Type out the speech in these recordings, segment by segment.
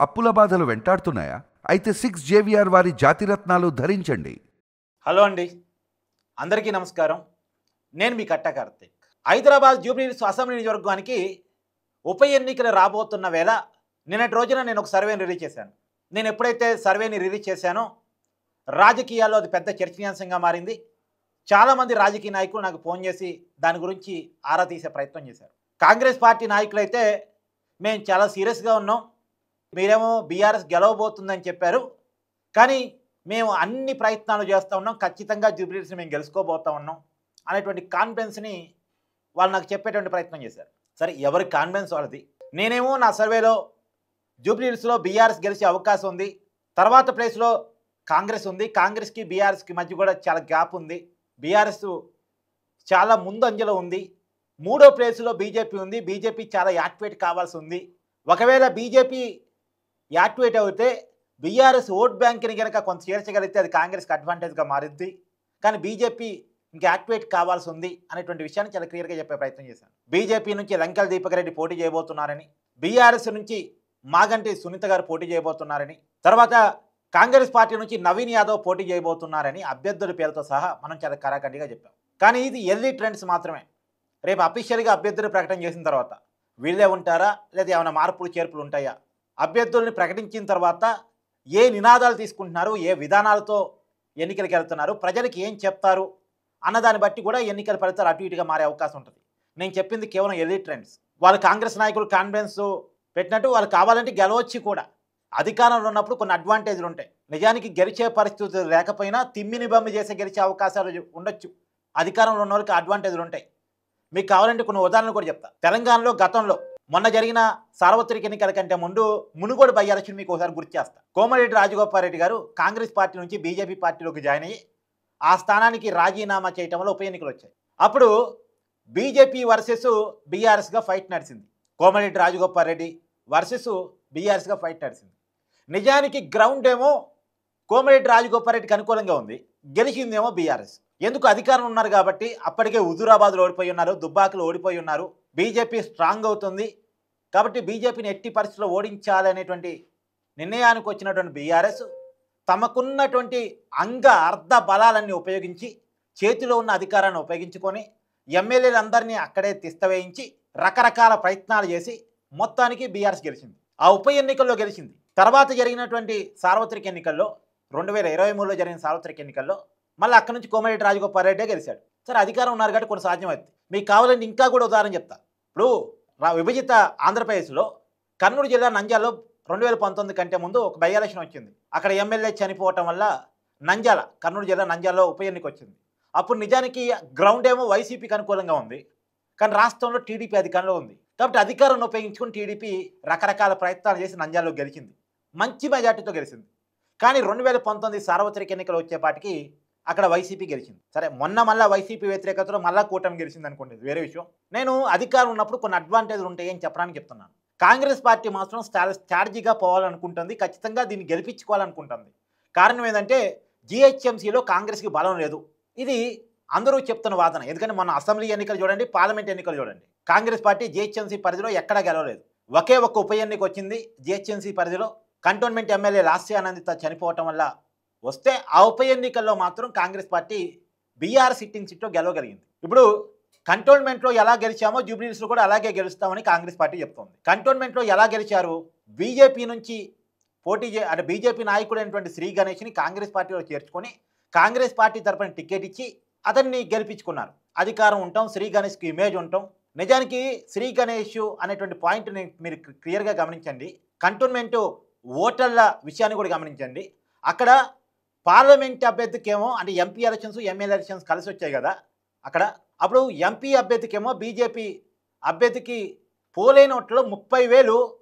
అప్పుల బాధలు వెంటాడుతున్నాయా? అయితే 6 జేవిఆర్ వారి జాతిరత్నాలు ధరించండి. హలో అండి, అందరికీ నమస్కారం. నేను మీ కట్ట కార్తీక్. హైదరాబాద్ జూబ్లీహిల్స్ అసెంబ్లీ నియోజకవర్గానికి ఉప ఎన్నికలు రాబోతున్న వేళ నిన్నటి రోజున నేను ఒక సర్వేని రిలీజ్ చేశాను. నేను ఎప్పుడైతే సర్వేని రిలీజ్ చేశానో రాజకీయాల్లో అది పెద్ద చర్చనీయాంశంగా మారింది. చాలామంది రాజకీయ నాయకులు నాకు ఫోన్ చేసి దాని గురించి ఆరా తీసే ప్రయత్నం చేశారు. కాంగ్రెస్ పార్టీ నాయకులైతే మేము చాలా సీరియస్గా ఉన్నాం, మీరేమో బీఆర్ఎస్ గెలవబోతుందని చెప్పారు, కానీ మేము అన్ని ప్రయత్నాలు చేస్తూ ఉన్నాం, ఖచ్చితంగా జూబ్లీహిల్స్ని మేము గెలుచుకోబోతూ ఉన్నాం అనేటువంటి కాన్ఫిడెన్స్ని వాళ్ళు నాకు చెప్పేటువంటి ప్రయత్నం చేశారు. సరే, ఎవరి కాన్ఫిడెన్స్ వాళ్ళది. నేనేమో నా సర్వేలో జూబ్లీహిల్స్లో బీఆర్ఎస్ గెలిచే అవకాశం ఉంది, తర్వాత ప్లేస్లో కాంగ్రెస్ ఉంది, కాంగ్రెస్కి బీఆర్ఎస్కి మధ్య కూడా చాలా గ్యాప్ ఉంది, బీఆర్ఎస్ చాలా ముందంజలో ఉంది, మూడో ప్లేస్లో బీజేపీ ఉంది, బీజేపీ చాలా యాక్టివేట్ కావాల్సి ఉంది. ఒకవేళ బీజేపీ యాక్టివేట్ అయితే బీఆర్ఎస్ ఓట్ బ్యాంక్ని కనుక కొంత చేర్చగలిగితే అది కాంగ్రెస్కి అడ్వాంటేజ్గా మారింది, కానీ బీజేపీ ఇంకా యాక్టివేట్ కావాల్సి ఉంది అనేటువంటి విషయాన్ని చాలా క్లియర్గా చెప్పే ప్రయత్నం చేశాను. బీజేపీ నుంచి లంకెల దీపక్ రెడ్డి పోటీ చేయబోతున్నారని, బీఆర్ఎస్ నుంచి మాగంటి సునీత గారు పోటీ చేయబోతున్నారని, తర్వాత కాంగ్రెస్ పార్టీ నుంచి నవీన్ యాదవ్ పోటీ చేయబోతున్నారని అభ్యర్థుల పేరుతో సహా మనం చాలా కరాఖండిగా చెప్పాం. కానీ ఇది ఎర్లీ ట్రెండ్స్ మాత్రమే. రేపు అఫీషియల్గా అభ్యర్థులు ప్రకటన చేసిన తర్వాత వీళ్ళే ఉంటారా లేదా ఏమైనా మార్పులు చేర్పులు ఉంటాయా, అభ్యర్థుల్ని ప్రకటించిన తర్వాత ఏ నినాదాలు తీసుకుంటున్నారు, ఏ విధానాలతో ఎన్నికలకు వెళ్తున్నారు, ప్రజలకు ఏం చెప్తారు అన్నదాన్ని బట్టి కూడా ఎన్నికల ఫలితాలు అటు ఇటుగా మారే అవకాశం ఉంటుంది. నేను చెప్పింది కేవలం ఎర్లీ ట్రెండ్స్. వాళ్ళు కాంగ్రెస్ నాయకులు కాన్ఫిడెన్స్ పెట్టినట్టు వాళ్ళు కావాలంటే గెలవచ్చు కూడా. అధికారంలో ఉన్నప్పుడు కొన్ని అడ్వాంటేజ్లు ఉంటాయి. నిజానికి గెలిచే పరిస్థితులు లేకపోయినా తిమ్మిని బమ్మి చేసే గెలిచే అవకాశాలు ఉండొచ్చు. అధికారంలో ఉన్న వాళ్ళకి అడ్వాంటేజ్లు ఉంటాయి. మీకు కావాలంటే కొన్ని ఉదాహరణలు కూడా చెప్తా. తెలంగాణలో గతంలో మొన్న జరిగిన సార్వత్రిక ఎన్నికల కంటే మునుగోడు బై ఎలక్షన్ మీకు ఒకసారి గుర్తు చేస్తా. కోమటిరెడ్డి రాజగోపాల్ రెడ్డి గారు కాంగ్రెస్ పార్టీ నుంచి బీజేపీ పార్టీలోకి జాయిన్ అయ్యి ఆ స్థానానికి రాజీనామా చేయటం వల్ల ఉప ఎన్నికలు వచ్చాయి. అప్పుడు బీజేపీ వర్సెస్ బీఆర్ఎస్గా ఫైట్ నడిచింది. కోమటిరెడ్డి రాజగోపాల్ రెడ్డి వర్సెస్ బీఆర్ఎస్గా ఫైట్ నడిచింది. నిజానికి గ్రౌండ్ ఏమో కోమటిరెడ్డి రాజగోపాల్ రెడ్డికి అనుకూలంగా ఉంది, గెలిచిందేమో బీఆర్ఎస్. ఎందుకు అధికారం ఉన్నారు కాబట్టి. అప్పటికే హుజూరాబాద్లో ఓడిపోయి ఉన్నారు, దుబ్బాకలో ఓడిపోయి ఉన్నారు, బీజేపీ స్ట్రాంగ్ అవుతుంది కాబట్టి బీజేపీని ఎట్టి పరిస్థితుల్లో ఓడించాలనేటువంటి నిర్ణయానికి వచ్చినటువంటి బీఆర్ఎస్ తమకున్నటువంటి అర్ధ బలాలన్నీ ఉపయోగించి చేతిలో ఉన్న అధికారాన్ని ఉపయోగించుకొని ఎమ్మెల్యేలందరినీ అక్కడే తిష్టవేయించి రకరకాల ప్రయత్నాలు చేసి మొత్తానికి బీఆర్ఎస్ గెలిచింది. ఆ ఉప ఎన్నికల్లో గెలిచింది. తర్వాత జరిగినటువంటి సార్వత్రిక ఎన్నికల్లో 2023లో జరిగిన సార్వత్రిక ఎన్నికల్లో మళ్ళీ అక్కడ నుంచి కోమటిరెడ్డి రాజగోపాల్ రెడ్డే గెలిచాడు. సరే, అధికారం ఉన్నారు కాబట్టి కొన్ని సాధ్యమవుతుంది. మీకు కావాలంటే ఇంకా కూడా ఉదాహరణ చెప్తా. ఇప్పుడు విభజిత ఆంధ్రప్రదేశ్లో కర్నూలు జిల్లా నంద్యాలలో 2019 కంటే ముందు ఒక బై ఎలక్షన్ వచ్చింది. అక్కడ ఎమ్మెల్యే చనిపోవటం వల్ల కర్నూలు జిల్లా నంద్యాలలో ఉప ఎన్నిక వచ్చింది. అప్పుడు నిజానికి గ్రౌండ్ ఏమో వైసీపీకి అనుకూలంగా ఉంది, కానీ రాష్ట్రంలో టీడీపీ అధికారంలో ఉంది కాబట్టి అధికారాన్ని ఉపయోగించుకుని టీడీపీ రకరకాల ప్రయత్నాలు చేసి నంద్యాలలో గెలిచింది, మంచి మెజార్టీతో గెలిచింది. కానీ 2019 సార్వత్రిక ఎన్నికలు వచ్చేపాటికి అక్కడ వైసీపీ గెలిచింది. సరే, మొన్న మళ్ళీ వైసీపీ వ్యతిరేకతలో మళ్ళీ కూటమి గెలిచింది అనుకోండి, వేరే విషయం. నేను అధికారం ఉన్నప్పుడు కొన్ని అడ్వాంటేజ్లు ఉంటాయని చెప్పడానికి చెప్తున్నాను. కాంగ్రెస్ పార్టీ మాత్రం స్ట్రాటజీగా పోవాలనుకుంటుంది, ఖచ్చితంగా దీన్ని గెలిపించుకోవాలనుకుంటుంది. కారణం ఏంటంటే జీహెచ్ఎంసీలో కాంగ్రెస్కి బలం లేదు. ఇది అందరూ చెప్తున్న వాదన. ఎందుకంటే మన అసెంబ్లీ ఎన్నికలు చూడండి, పార్లమెంట్ ఎన్నికలు చూడండి, కాంగ్రెస్ పార్టీ జీహెచ్ఎంసీ పరిధిలో ఎక్కడా గెలవలేదు. ఒకే ఒక్క ఉప ఎన్నిక వచ్చింది జీహెచ్ఎంసీ పరిధిలో, కంటోన్మెంట్ ఎమ్మెల్యే లాస్య ఆనందిత చనిపోవటం వల్ల వస్తే ఆ ఉప ఎన్నికల్లో మాత్రం కాంగ్రెస్ పార్టీ బీఆర్ సిట్టింగ్ సీట్లో గెలవగలిగింది. ఇప్పుడు కంటోన్మెంట్లో ఎలా గెలిచామో జూబ్లీహిల్స్లో కూడా అలాగే గెలుస్తామని కాంగ్రెస్ పార్టీ చెప్తోంది. కంటోన్మెంట్లో ఎలా గెలిచారు, బీజేపీ నుంచి అంటే బీజేపీ నాయకుడైనటువంటి శ్రీ గణేష్ని కాంగ్రెస్ పార్టీలో చేర్చుకొని కాంగ్రెస్ పార్టీ తరపున టికెట్ ఇచ్చి అతన్ని గెలిపించుకున్నారు. అధికారం ఉంటాం, శ్రీ గణేష్కి ఇమేజ్ ఉంటాం. నిజానికి శ్రీ గణేష్ అనేటువంటి పాయింట్ని మీరు క్లియర్గా గమనించండి. కంటోన్మెంటు ఓటర్ల విషయాన్ని కూడా గమనించండి. అక్కడ పార్లమెంట్ అభ్యర్థికేమో అంటే ఎంపీ ఎలక్షన్స్ ఎమ్మెల్యే ఎలక్షన్స్ కలిసి వచ్చాయి కదా అక్కడ. అప్పుడు ఎంపీ అభ్యర్థికేమో బీజేపీ అభ్యర్థికి పోలైన ఓట్లు 30,000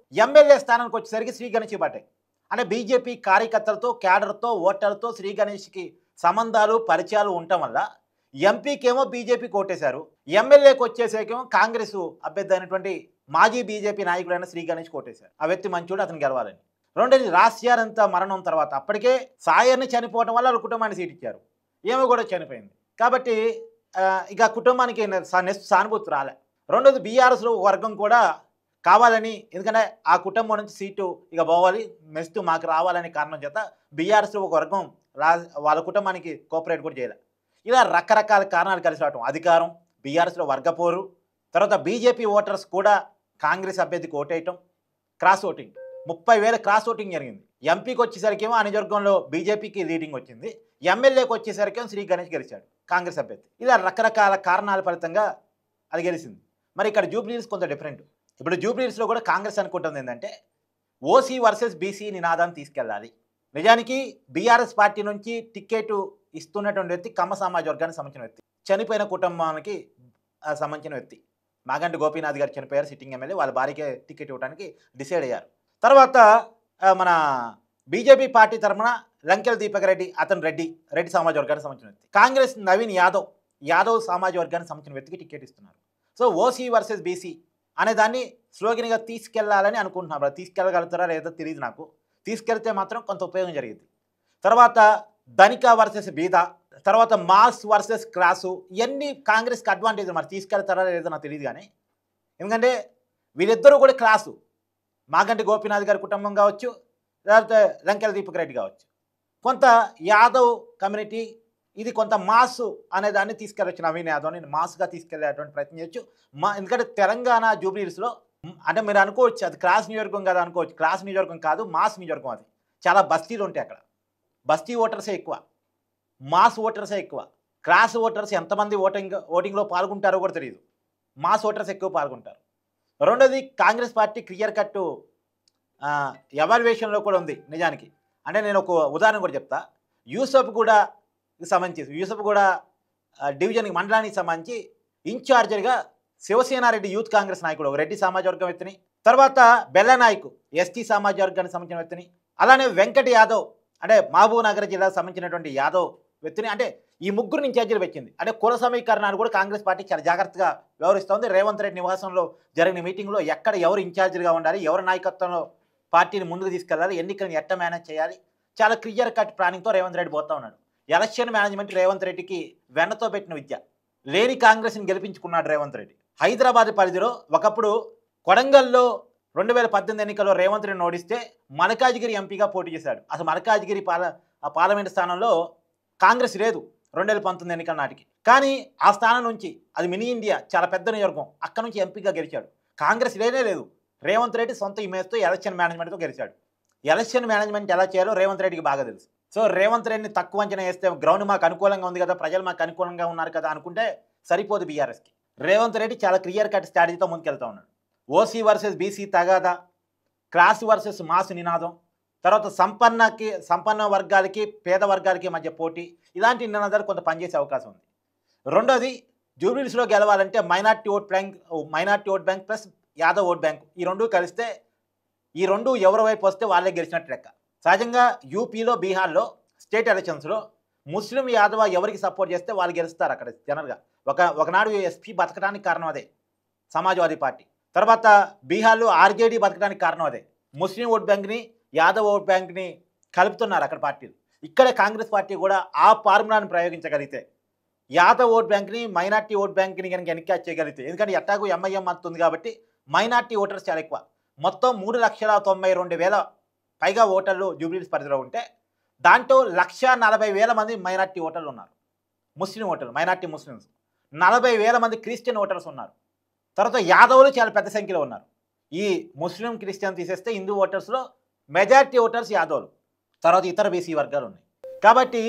ఎమ్మెల్యే స్థానానికి వచ్చేసరికి శ్రీ గణేష్ పడ్డాయి. అంటే బీజేపీ కార్యకర్తలతో, క్యాడర్తో, ఓటర్లతో శ్రీ గణేష్కి సంబంధాలు పరిచయాలు ఉండటం వల్ల ఎంపీకేమో బీజేపీ కోటేశారు, ఎమ్మెల్యేకి వచ్చేసేకేమో కాంగ్రెస్ అభ్యర్థి అయినటువంటి మాజీ బీజేపీ నాయకుడైన శ్రీ గణేష్ కోటేశారు. ఆ వ్యక్తి మంచోడు, అతను గెలవాలని. రెండోది రాశ్యారంత మరణం తర్వాత అప్పటికే సాయర్ని చనిపోవడం వల్ల వాళ్ళ కుటుంబాన్ని సీట్ ఇచ్చారు, ఏమో కూడా చనిపోయింది కాబట్టి ఇక కుటుంబానికి నెక్స్ట్ సానుభూతి రాలే. రెండోది బీఆర్ఎస్లో వర్గం కూడా కావాలని, ఎందుకంటే ఆ కుటుంబం నుంచి సీటు ఇక పోవాలి, నెక్స్ట్ మాకు రావాలనే కారణం చేత బీఆర్ఎస్లో ఒక వర్గం వాళ్ళ కుటుంబానికి కోఆపరేట్ కూడా చేయలే. ఇలా రకరకాల కారణాలు కలిసి రావటం, అధికారం, బీఆర్ఎస్లో వర్గపోరు, తర్వాత బీజేపీ ఓటర్స్ కూడా కాంగ్రెస్ అభ్యర్థికి ఓటేయటం, క్రాస్ ఓటింగ్ 30,000 క్రాస్ ఓటింగ్ జరిగింది. ఎంపీకి వచ్చేసరికేమో ఆ నియోజకవర్గంలో బీజేపీకి లీడింగ్ వచ్చింది, ఎమ్మెల్యేకి వచ్చేసరికేమో శ్రీ గణేష్ గెలిచాడు కాంగ్రెస్ అభ్యర్థి. ఇలా రకరకాల కారణాల ఫలితంగా అది గెలిచింది. మరి ఇక్కడ జూబ్లీహిల్స్ కొంత డిఫరెంట్. ఇప్పుడు జూబ్లీహిల్స్లో కూడా కాంగ్రెస్ అనుకుంటుంది ఏంటంటే ఓసీ వర్సెస్ బీసీ నినాదాన్ని తీసుకెళ్ళాలి. నిజానికి బీఆర్ఎస్ పార్టీ నుంచి టికెట్ ఇస్తున్నటువంటి వ్యక్తి కమ్మ సమాజ వర్గానికి సంబంధించిన వ్యక్తి, చనిపోయిన కుటుంబానికి సంబంధించిన వ్యక్తి. మాగంటి గోపీనాథ్ గారు చనిపోయారు, సిట్టింగ్ ఎమ్మెల్యే, వాళ్ళ భార్యకే టికెట్ ఇవ్వడానికి డిసైడ్ అయ్యారు. తర్వాత మన బీజేపీ పార్టీ తరఫున లంకెల దీపక్ రెడ్డి, అతను రెడ్డి సమాజ వర్గానికి సంబంధించిన వ్యక్తి. కాంగ్రెస్ నవీన్ యాదవ్ సమాజ వర్గానికి సంబంధించిన వ్యక్తికి టికెట్ ఇస్తున్నారు. సో ఓసీ వర్సెస్ బీసీ అనే దాన్ని స్లోగన్గా తీసుకెళ్లాలని అనుకుంటున్నారు. తీసుకెళ్ళగలుగుతారా లేదో తెలియదు నాకు. తీసుకెళ్తే మాత్రం కొంత ఉపయోగం జరిగింది. తర్వాత ధనిక వర్సెస్ బీద, తర్వాత మాస్ వర్సెస్ క్లాసు, ఇవన్నీ కాంగ్రెస్కి అడ్వాంటేజ్. మరి తీసుకెళ్తారా లేదో నాకు తెలియదు కానీ, ఎందుకంటే వీళ్ళిద్దరూ కూడా క్లాసు, మాగంటి గోపీనాథ్ గారి కుటుంబం కావచ్చు, లేకపోతే లంకెల దీపక్ రెడ్డి కావచ్చు, కొంత యాదవ్ కమ్యూనిటీ, ఇది కొంత మాస్ అనే దాన్ని తీసుకెళ్ళచ్చు. నవీన్ యాదవ్ని మాస్గా తీసుకెళ్లేటువంటి ప్రయత్నం చేయొచ్చు. ఎందుకంటే తెలంగాణ జూబ్లీహిల్స్లో అంటే మీరు అనుకోవచ్చు అది క్లాస్ నియోజకవర్గం కదా అనుకోవచ్చు. క్లాస్ నియోజకవర్గం కాదు, మాస్ నియోజకవర్గం. అది చాలా బస్తీలు ఉంటాయి అక్కడ. బస్తీ ఓటర్సే ఎక్కువ, మాస్ ఓటర్సే ఎక్కువ. క్లాస్ ఓటర్స్ ఎంతమంది ఓటింగ్లో పాల్గొంటారో కూడా తెలియదు. మాస్ ఓటర్స్ ఎక్కువ పాల్గొంటారు. రెండోది కాంగ్రెస్ పార్టీ క్లియర్ కట్ ఎవాల్యుయేషన్లో కూడా ఉంది నిజానికి. అంటే నేను ఒక ఉదాహరణ కూడా చెప్తా. యూసఫ్గూడ డివిజన్కి మండలానికి సంబంధించి ఇన్ఛార్జర్గా శివసేనారెడ్డి యూత్ కాంగ్రెస్ నాయకుడు, ఒక రెడ్డి సమాజ వర్గం వ్యక్తిని, తర్వాత బెల్లనాయకు ఎస్టీ సమాజ వర్గానికి సంబంధించిన వ్యక్తిని, అలానే వెంకట యాదవ్ అంటే మహబూబ్నగర్ జిల్లాకు సంబంధించినటువంటి యాదవ్ వ్యక్తిని, అంటే ఈ ముగ్గురు ఇన్ఛార్జీలు పెట్టింది. అంటే కుల సమీకరణాన్ని కూడా కాంగ్రెస్ పార్టీ చాలా జాగ్రత్తగా వ్యవహరిస్తోంది. రేవంత్ రెడ్డి నివాసంలో జరిగిన మీటింగ్లో ఎక్కడ ఎవరు ఇన్ఛార్జీలుగా ఉండాలి, ఎవరి నాయకత్వంలో పార్టీని ముందుకు తీసుకెళ్లాలి, ఎన్నికలను ఎట్ట మేనేజ్ చేయాలి, చాలా క్లియర్ కట్ ప్లానింగ్తో రేవంత్ రెడ్డి పోతా ఉన్నాడు. ఎలక్షన్ మేనేజ్మెంట్ రేవంత్ రెడ్డికి వెన్నతో పెట్టిన విద్య. లేని కాంగ్రెస్ని గెలిపించుకున్నాడు రేవంత్ రెడ్డి. హైదరాబాద్ పరిధిలో ఒకప్పుడు కొడంగల్లో 2018 ఎన్నికల్లో రేవంత్ రెడ్డిని ఓడిస్తే మల్కాజ్గిరి ఎంపీగా పోటీ చేశాడు. అసలు మల్కాజ్గిరి పార్లమెంట్ స్థానంలో కాంగ్రెస్ లేదు 2019 ఎన్నికల నాటికి. కానీ ఆ స్థానం నుంచి, అది మినీ ఇండియా, చాలా పెద్ద నియోజకవర్గం, అక్కడ నుంచి ఎంపీగా గెలిచాడు. కాంగ్రెస్ లేనే లేదు. రేవంత్ రెడ్డి సొంత ఇమేజ్తో ఎలక్షన్ మేనేజ్మెంట్తో గెలిచాడు. ఎలక్షన్ మేనేజ్మెంట్ ఎలా చేయాలో రేవంత్ రెడ్డికి బాగా తెలుసు. సో రేవంత్ రెడ్డిని తక్కువ అంచనా వేస్తే గ్రౌండ్ మాకు అనుకూలంగా ఉంది కదా, ప్రజలు మాకు అనుకూలంగా ఉన్నారు కదా అనుకుంటే సరిపోదు బీఆర్ఎస్కి. రేవంత్ రెడ్డి చాలా క్లియర్ కట్ స్ట్రాటజీతో ముందుకెళ్తా ఉన్నాడు. ఓసీ వర్సెస్ బీసీ తగాదా, క్లాస్ వర్సెస్ మాస్ నినాదం, తర్వాత సంపన్న వర్గాలకి పేద వర్గాలకి మధ్య పోటీ, ఇలాంటి నినాదాలు కొంత పనిచేసే అవకాశం ఉంది. రెండోది జూబ్లీహిల్స్లో గెలవాలంటే minority vote bank plus Yadav vote bank, ఈ రెండు కలిస్తే, ఈ రెండు ఎవరి వైపు వస్తే వాళ్ళే గెలిచినట్టు లెక్క. సహజంగా యూపీలో, బీహార్లో స్టేట్ ఎలక్షన్స్లో ముస్లిం యాదవ్ ఎవరికి సపోర్ట్ చేస్తే వాళ్ళు గెలుస్తారు అక్కడ జనరల్గా. ఒకనాడు ఎస్పీ బతకడానికి కారణం అదే, సమాజ్వాదీ పార్టీ. తర్వాత బీహార్లో ఆర్జేడీ బతకడానికి కారణం అదే, ముస్లిం ఓట్ బ్యాంక్ని యాదవ్ ఓట్ బ్యాంక్ని కలుపుతున్నారు అక్కడ పార్టీలు. ఇక్కడే కాంగ్రెస్ పార్టీ కూడా ఆ ఫార్ములాను ప్రయోగించగలిగితే, యాదవ్ ఓట్ బ్యాంక్ని మైనార్టీ ఓట్ బ్యాంక్ని కనుక ఎన్నికేట్ చేయగలిగితే, ఎందుకంటే ఎట్టాకు ఎంఐఎం మద్దతుంది కాబట్టి మైనార్టీ ఓటర్స్ చాలా ఎక్కువ. మొత్తం 3,92,000 పైగా ఓటర్లు జూబ్లీహిల్స్ పరిధిలో ఉంటే దాంట్లో 1,40,000 మంది మైనార్టీ ఓటర్లు ఉన్నారు, ముస్లిం ఓటర్లు, మైనార్టీ ముస్లిమ్స్. 40,000 మంది క్రిస్టియన్ ఓటర్స్ ఉన్నారు. తర్వాత యాదవులు చాలా పెద్ద సంఖ్యలో ఉన్నారు. ఈ ముస్లిం క్రిస్టియన్ తీసేస్తే హిందూ ఓటర్స్లో మెజార్టీ ఓటర్స్ యాదవులు, తర్వాత ఇతర బీసీ వర్గాలు ఉన్నాయి. కాబట్టి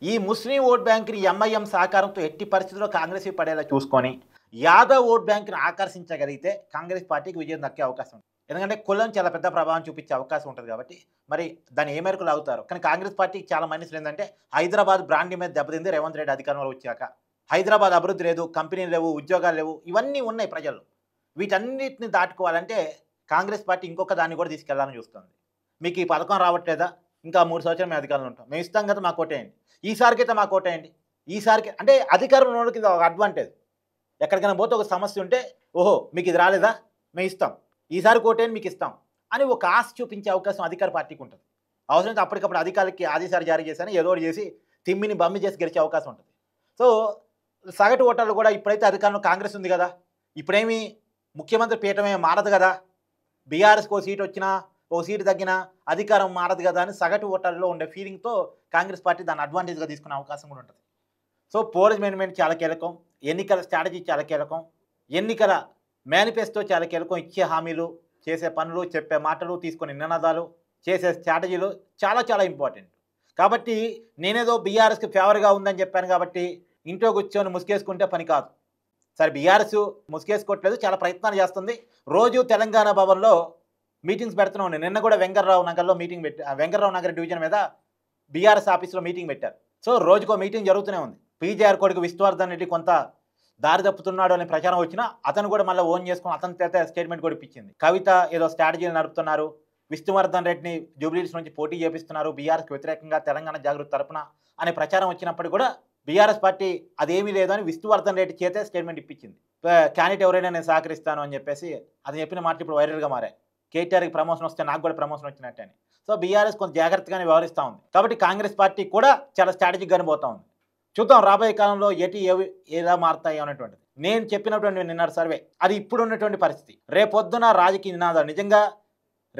ఈ ముస్లిం ఓట్ బ్యాంక్ని ఎంఐఎం సహకారంతో ఎట్టి పరిస్థితుల్లో కాంగ్రెస్ పడేలా చూసుకొని యాదవ్ ఓట్ బ్యాంక్ని ఆకర్షించగలిగితే కాంగ్రెస్ పార్టీకి విజయం దక్కే అవకాశం ఉంది. ఎందుకంటే కులం చాలా పెద్ద ప్రభావం చూపించే అవకాశం ఉంటుంది కాబట్టి మరి దాన్ని ఏ మేరకు లాగుతారు. కానీ కాంగ్రెస్ పార్టీకి చాలా మైనస్లు ఏంటంటే హైదరాబాద్ బ్రాండ్ మీద దెబ్బతింది రేవంత్ రెడ్డి అధికారంలో వచ్చాక. హైదరాబాద్ అభివృద్ధి లేదు, కంపెనీలు లేవు, ఉద్యోగాలు లేవు, ఇవన్నీ ఉన్నాయి ప్రజలు. వీటన్నిటిని దాటుకోవాలంటే కాంగ్రెస్ పార్టీ ఇంకొక దాన్ని కూడా తీసుకెళ్లాలని చూస్తుంది. మీకు ఈ పథకం రావట్లేదా, ఇంకా 3 సంవత్సరాలు మేము అధికారంలో ఉంటాం, మేము ఇస్తాం కదా, మాకు ఓటేయండి, ఈసారికైతే మాకు ఓటేయండి, ఈసారికి అంటే అధికారం ఉన్నోడికి ఒక అడ్వాంటేజ్. ఎక్కడికైనా పోతే ఒక సమస్య ఉంటే, ఓహో మీకు ఇది రాలేదా, మేము ఇస్తాం, ఈసారి ఓటేయండి మీకు ఇస్తాం అని ఒక ఆశ చూపించే అవకాశం అధికార పార్టీకి ఉంటుంది. అవసరమైతే అప్పటికప్పుడు అధికారులకి ఆదేశాలు జారీ చేశాను ఏదో ఒకటి చేసి తిమ్మిని బమ్మి చేసి గెలిచే అవకాశం ఉంటుంది. సో సగటు ఓటర్లు కూడా ఇప్పుడైతే అధికారంలో కాంగ్రెస్ ఉంది కదా, ఇప్పుడేమి ముఖ్యమంత్రి పీఠమే మారదు కదా, బీఆర్ఎస్కి ఒక సీట్ వచ్చినా ఒక సీటు తగ్గినా అధికారం మారదు కదా అని సగటు ఓటర్లో ఉండే ఫీలింగ్తో కాంగ్రెస్ పార్టీ దాన్ని అడ్వాంటేజ్గా తీసుకునే అవకాశం కూడా ఉంటుంది. సో పోల్ మేనేజ్మెంట్ చాలా కీలకం, ఎన్నికల స్ట్రాటజీ చాలా కీలకం, ఎన్నికల మేనిఫెస్టో చాలా కీలకం. ఇచ్చే హామీలు, చేసే పనులు, చెప్పే మాటలు, తీసుకునే నినాదాలు, చేసే స్ట్రాటజీలు చాలా చాలా ఇంపార్టెంట్. కాబట్టి నేనేదో బీఆర్ఎస్కి ఫేవర్గా ఉందని చెప్పాను కాబట్టి ఇంట్లో కూర్చొని ముసుగేసుకుంటే పని కాదు. సరే బీఆర్ఎస్ ముసుగేసుకోవట్లేదు, చాలా ప్రయత్నాలు చేస్తుంది. రోజు తెలంగాణ భవన్లో మీటింగ్స్ పెడుతూనే ఉన్నాయి. నిన్న కూడా వెంకర్రావు నగర్లో మీటింగ్ వెంకర్రావు నగర్ డివిజన్ మీద బీఆర్ఎస్ ఆఫీస్లో మీటింగ్ పెట్టారు. సో రోజుకో మీటింగ్ జరుగుతూనే ఉంది. పీజేఆర్ కొడుకు విష్ణువర్ధన్ రెడ్డి కొంత దారి తప్పుతున్నాడు అనే ప్రచారం వచ్చినా అతను కూడా మళ్ళీ ఓన్ చేసుకుని అతని చేత స్టేట్మెంట్ కూడా ఇప్పించింది. కవిత ఏదో స్ట్రాటజీలు నడుపుతున్నారు, విష్ణువర్ధన్ రెడ్డిని జూబ్లీహిల్స్ నుంచి పోటీ చేపిస్తున్నారు బీఆర్ఎస్కి వ్యతిరేకంగా తెలంగాణ జాగృతి తరపున అనే ప్రచారం వచ్చినప్పుడు కూడా బీఆర్ఎస్ పార్టీ అదేమీ లేదని విష్ణువర్ధన్ రెడ్డి చేతే స్టేట్మెంట్ ఇప్పించింది. క్యాండిడేట్ ఎవరైనా నేను సహకరిస్తాను అని చెప్పేసి అది చెప్పిన మాటలు ఇప్పుడు వైరల్గా మారాయి. కేటీఆర్కి ప్రమోషన్ వస్తే నాకు కూడా ప్రమోషన్ వచ్చినట్టే అని. సో బీఆర్ఎస్ కొంచెం జాగ్రత్తగానే వ్యవహరిస్తూ ఉంది. కాబట్టి కాంగ్రెస్ పార్టీ కూడా చాలా స్ట్రాటజిక్గానే పోతూ ఉంది. చూద్దాం రాబోయే కాలంలో ఎలా మారుతాయి అనేటువంటిది. నేను చెప్పినటువంటి నిన్నటి సర్వే అది ఇప్పుడు ఉన్నటువంటి పరిస్థితి. రేపొద్దున రాజకీయ నినాదాలు నిజంగా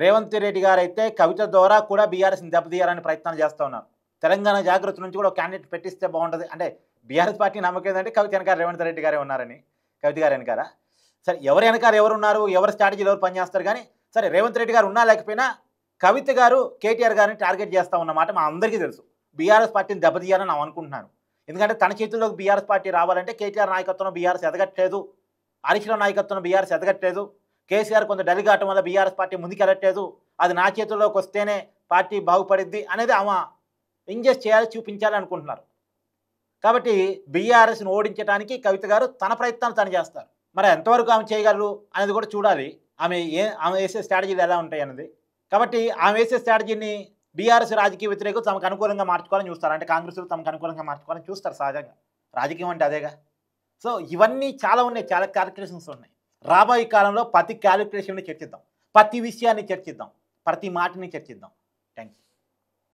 రేవంత్ రెడ్డి గారు అయితే కవిత ద్వారా కూడా బీఆర్ఎస్ని దెబ్బతీయాలని ప్రయత్నాలు చేస్తూ ఉన్నారు. తెలంగాణ జాగృతి నుంచి కూడా ఒక క్యాండిడేట్ పెట్టిస్తే బాగుంటుంది. అంటే బీఆర్ఎస్ పార్టీ నమ్మకం ఏంటంటే కవిత వెనకాల రేవంత్ రెడ్డి గారే ఉన్నారని. కవిత గారు వెనకాల సరే ఎవరు వెనకాల ఎవరు ఉన్నారు, ఎవరు స్ట్రాటజీలు ఎవరు పనిచేస్తారు, కానీ సరే రేవంత్ రెడ్డి గారు ఉన్నా లేకపోయినా కవిత గారు కేటీఆర్ గారిని టార్గెట్ చేస్తూ ఉన్నమాట మా అందరికీ తెలుసు. బీఆర్ఎస్ పార్టీని దెబ్బతీయాలని నేను అనుకుంటున్నాను. ఎందుకంటే తన చేతుల్లోకి బీఆర్ఎస్ పార్టీ రావాలంటే కేటీఆర్ నాయకత్వంలో బీఆర్ఎస్ ఎదగట్లేదు, హరీష్ రావు నాయకత్వంలో బీఆర్ఎస్ ఎదగట్లేదు, కేసీఆర్ కొంత డలిగాటం వల్ల బీఆర్ఎస్ పార్టీ ముందుకెళ్ళట్లేదు, అది నా చేతుల్లోకి వస్తేనే పార్టీ బాగుపడిద్ది అనేది ఆమె ఇంజెస్ట్ చేయాలి, చూపించాలి అనుకుంటున్నారు. కాబట్టి బీఆర్ఎస్ని ఓడించడానికి కవిత గారు తన ప్రయత్నాలు తను చేస్తారు. మరి ఎంతవరకు ఆమె చేయగలరు అనేది కూడా చూడాలి. ఆమె వేసే స్ట్రాటజీలు ఎలా ఉంటాయి అన్నది. కాబట్టి ఆమె వేసే స్ట్రాటజీని బీఆర్ఎస్ రాజకీయ వ్యతిరేకులు తమకు అనుకూలంగా మార్చుకోవాలని చూస్తారు. అంటే కాంగ్రెస్లు తమకు అనుకూలంగా మార్చుకోవాలని చూస్తారు సహజంగా. రాజకీయం అంటే అదేగా. సో ఇవన్నీ చాలా ఉన్నాయి, చాలా క్యాలిక్యులేషన్స్ ఉన్నాయి. రాబోయే కాలంలో ప్రతి క్యాలిక్యులేషన్ని చర్చిద్దాం, ప్రతి విషయాన్ని చర్చిద్దాం, ప్రతి మాటని చర్చిద్దాం. Thank you.